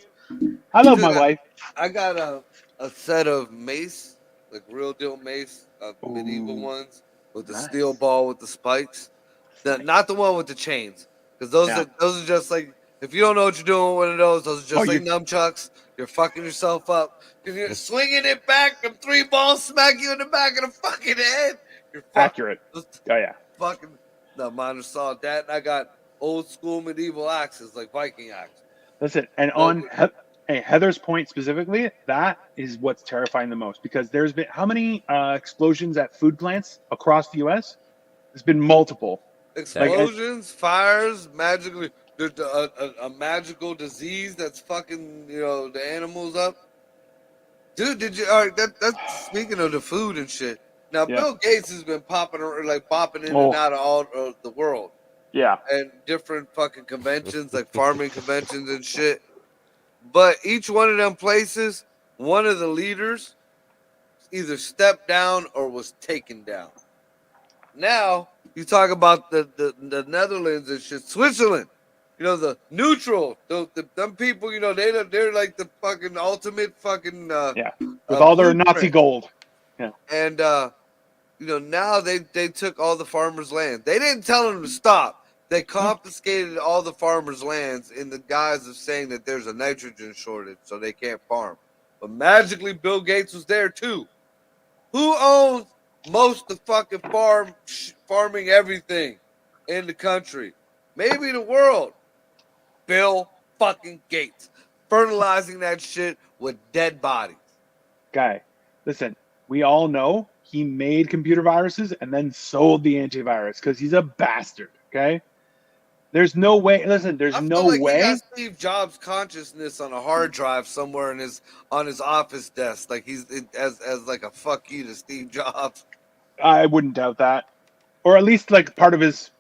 I love my wife. I got a set of mace, like real deal mace, medieval ones with the steel ball with the spikes. Not the one with the chains, because those are just like, if you don't know what you're doing with one of those are just like nunchucks. You're fucking yourself up. You're swinging it back, them 3 balls smack you in the back of the fucking head. You're accurate. Oh yeah. Fucking mine saw that, and I got old school medieval axes like Viking axes. Listen, and on Heather's point specifically, that is what's terrifying the most, because there's been how many explosions at food plants across the U.S.? There's been multiple explosions, fires, magically. There's a magical disease that's fucking the animals up. Dude, did you? All right, that's speaking of the food and shit. Now Bill Gates has been bopping in and out of all the world. Yeah, and different fucking conventions like farming conventions and shit. But each one of them places, one of the leaders either stepped down or was taken down. Now you talk about the Netherlands and shit, Switzerland. The neutral, them people. They're like the fucking ultimate fucking with all their Nazi gold. Yeah, and now they took all the farmers' land. They didn't tell them to stop. They confiscated all the farmers' lands in the guise of saying that there's a nitrogen shortage, so they can't farm. But magically, Bill Gates was there too. Who owns most of the fucking farming everything in the country? Maybe the world. Bill fucking Gates. Fertilizing that shit with dead bodies. Guy, listen, we all know he made computer viruses and then sold the antivirus because he's a bastard, okay? There's no way. Listen, there's no way. He has Steve Jobs' consciousness on a hard drive somewhere on his office desk, like he's as like a fuck you to Steve Jobs. I wouldn't doubt that, or at least like part of his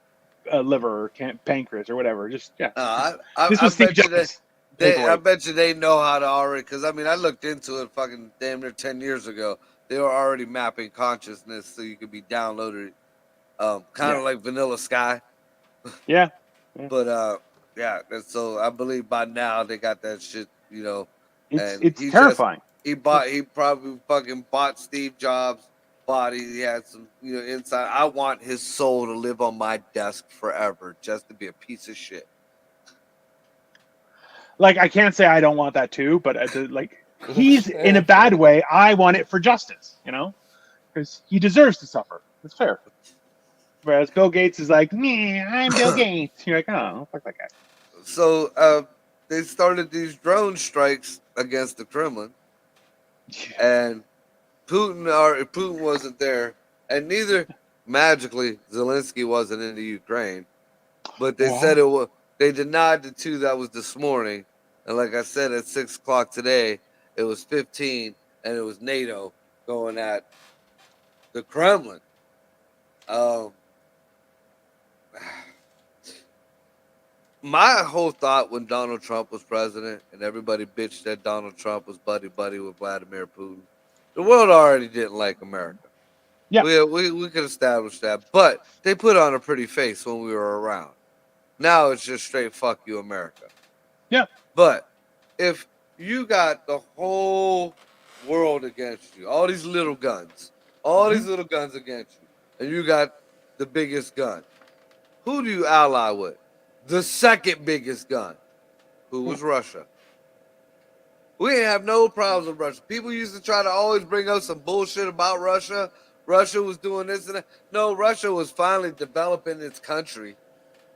liver or pancreas or whatever. Just this was Steve Jobs. I bet you they know how to already. Because I mean, I looked into it fucking damn near 10 years ago. They were already mapping consciousness so you could be downloaded, kind of like Vanilla Sky. Yeah. But so I believe by now they got that shit, It's terrifying. He probably fucking bought Steve Jobs' body. He had some, inside. I want his soul to live on my desk forever, just to be a piece of shit. Like, I can't say I don't want that too, but he's in a bad way. I want it for justice, because he deserves to suffer. It's fair. Whereas Bill Gates is like, me, I'm Bill Gates. You're like, oh, fuck that guy. So they started these drone strikes against the Kremlin, and Putin wasn't there, and neither magically Zelensky wasn't in the Ukraine, but they said it was. They denied the 2 that was this morning, and like I said, at 6 o'clock today, it was 15, and it was NATO going at the Kremlin. My whole thought when Donald Trump was president and everybody bitched that Donald Trump was buddy with Vladimir Putin, the world already didn't like America. Yeah. We could establish that, but they put on a pretty face when we were around. Now it's just straight fuck you, America. Yeah. But if you got the whole world against you, all these little guns, these little guns against you, and you got the biggest gun, who do you ally with? The second biggest gun, who was Russia. We didn't have no problems with Russia. People used to try to always bring up some bullshit about Russia. Russia was doing this and that. No, Russia was finally developing its country.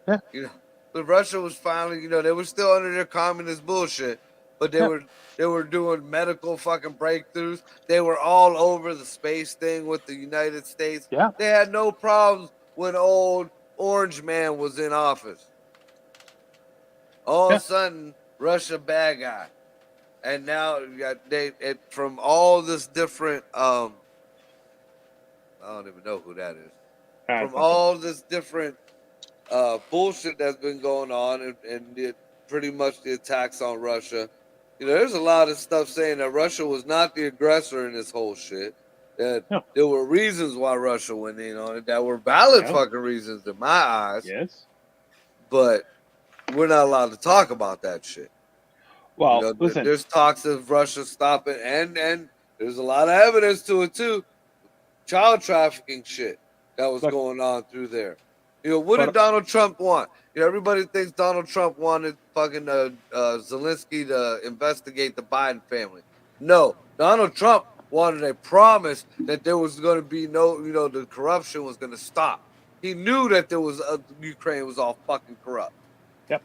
Yeah. You know, but Russia was finally, they were still under their communist bullshit, but they were doing medical fucking breakthroughs. They were all over the space thing with the United States. Yeah. They had no problems when old Orange Man was in office. All of a sudden, Russia bad guy. And now you got from all this different I don't even know who that is. From all this different bullshit that's been going on and pretty much the attacks on Russia. There's a lot of stuff saying that Russia was not the aggressor in this whole shit. That there were reasons why Russia went in on it that were valid fucking reasons in my eyes. Yes. But we're not allowed to talk about that shit. Well, listen. There's talks of Russia stopping, and there's a lot of evidence to it too. Child trafficking shit that was going on through there. What did Donald Trump want? Everybody thinks Donald Trump wanted fucking Zelensky to investigate the Biden family. No, Donald Trump wanted a promise that there was going to be no, the corruption was going to stop. He knew that there was Ukraine was all fucking corrupt. Yep.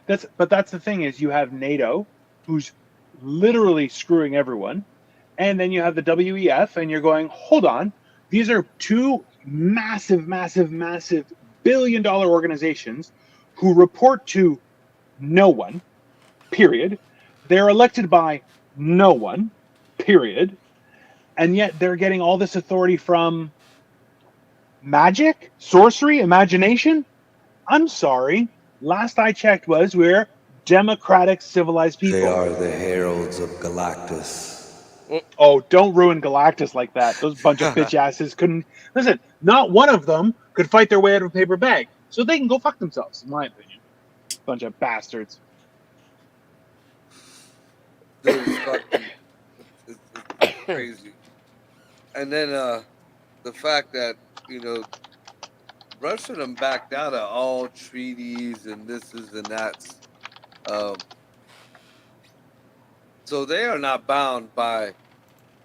That's the thing is you have NATO, who's literally screwing everyone, and then you have the WEF, and you're going, hold on, these are 2 massive billion-dollar organizations who report to no one, period. They're elected by no one, period. And yet they're getting all this authority from magic, sorcery, imagination. I'm sorry. Last I checked we're democratic, civilized people. They are the heralds of Galactus. Oh, don't ruin Galactus like that. Those bunch of bitch asses couldn't... Listen, not one of them could fight their way out of a paper bag. So they can go fuck themselves, in my opinion. Bunch of bastards. It's crazy. And then the fact that, Russia done backed out of all treaties and this is and that's. So they are not bound by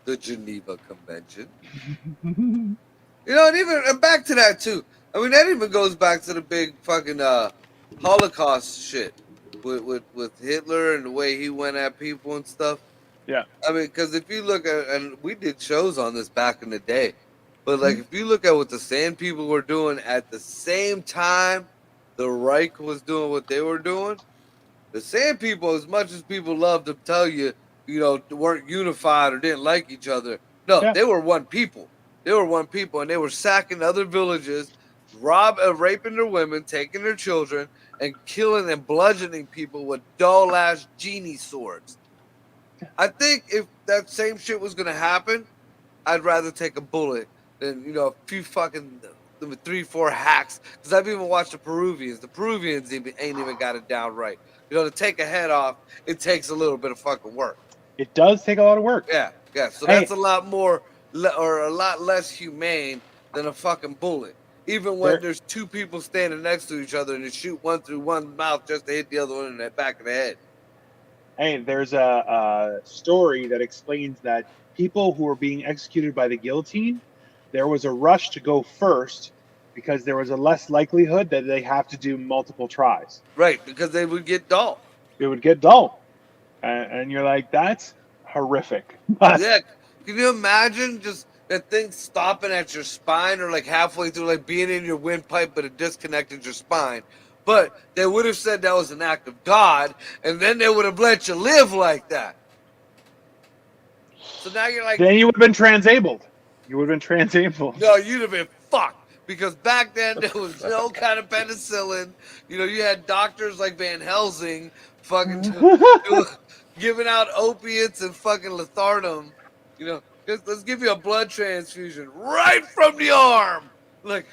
the Geneva Convention. And back to that too. I mean, that even goes back to the big fucking Holocaust shit with Hitler and the way he went at people and stuff. Yeah. I mean, because if you look at, and we did shows on this back in the day, but like if you look at what the Sand people were doing at the same time the Reich was doing what they were doing, the Sand people, as much as people love to tell you, weren't unified or didn't like each other. No, they were one people. They were one people, and they were sacking other villages, raping their women, taking their children, and killing and bludgeoning people with dull-ass genie swords. I think if that same shit was going to happen, I'd rather take a bullet than, a few fucking 3-4 hacks. Because I've even watched the Peruvians. The Peruvians ain't even got it down right. To take a head off, it takes a little bit of fucking work. It does take a lot of work. Yeah. So that's a lot more or a lot less humane than a fucking bullet. Even when there's 2 people standing next to each other and you shoot one through one mouth just to hit the other one in the back of the head. Hey, there's a story that explains that people who were being executed by the guillotine, there was a rush to go first because there was a less likelihood that they have to do multiple tries. Right, because they would get dull. It would get dull. And you're like, that's horrific. But yeah, can you imagine just that thing stopping at your spine or like halfway through, like being in your windpipe, but it disconnected your spine? But they would have said that was an act of God, and then they would have let you live like that. So now you're like, then you would have been transabled. You would have been transabled. No, you'd have been fucked. Because back then there was no kind of penicillin. You know, you had doctors like Van Helsing fucking giving out opiates and fucking Lethardum. You know, let's give you a blood transfusion right from the arm. Like,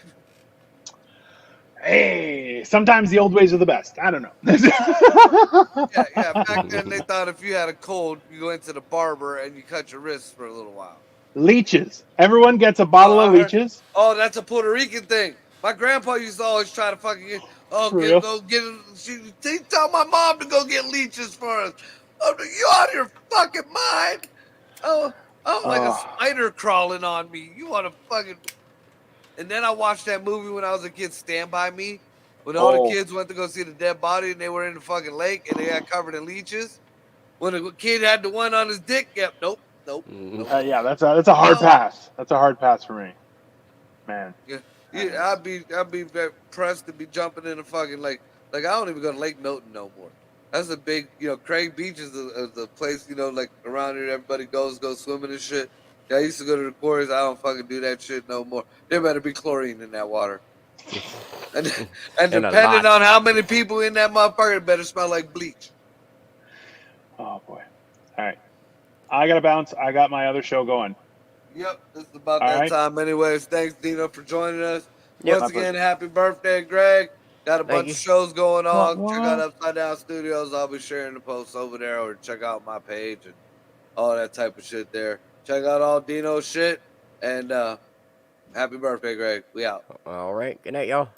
hey, sometimes the old ways are the best. I don't know. yeah. Back then they thought if you had a cold, you go into the barber and you cut your wrists for a little while. Leeches. Everyone gets a bottle of leeches. Oh, that's a Puerto Rican thing. My grandpa used to always try to fucking tell my mom to go get leeches for us. Oh, you out of your fucking mind? Oh, I'm like a spider crawling on me. You want to fucking? And then I watched that movie when I was a kid, Stand By Me, when all the kids went to go see the dead body and they were in the fucking lake and they got covered in leeches. When the kid had the one on his dick, nope. Yeah, that's a hard pass. That's a hard pass for me, man. Yeah, I'd be very pressed to be jumping in a fucking like I don't even go to Lake Milton no more. That's a big, Craig Beach is the place, like around here everybody goes swimming and shit. Yeah, I used to go to the quarries. I don't fucking do that shit no more. There better be chlorine in that water. and depending on how many people in that motherfucker, it better smell like bleach. Oh boy. All right. I gotta bounce. I got my other show going. Yep, this is about that time anyways. Thanks, Dino, for joining us. Yep. Once again, happy birthday, Greg. Got a bunch of shows going on. What? Check out Upside Down Studios. I'll be sharing the posts over there, or check out my page and all that type of shit there. Check out all Dino's shit. And happy birthday, Greg. We out. All right. Good night, y'all.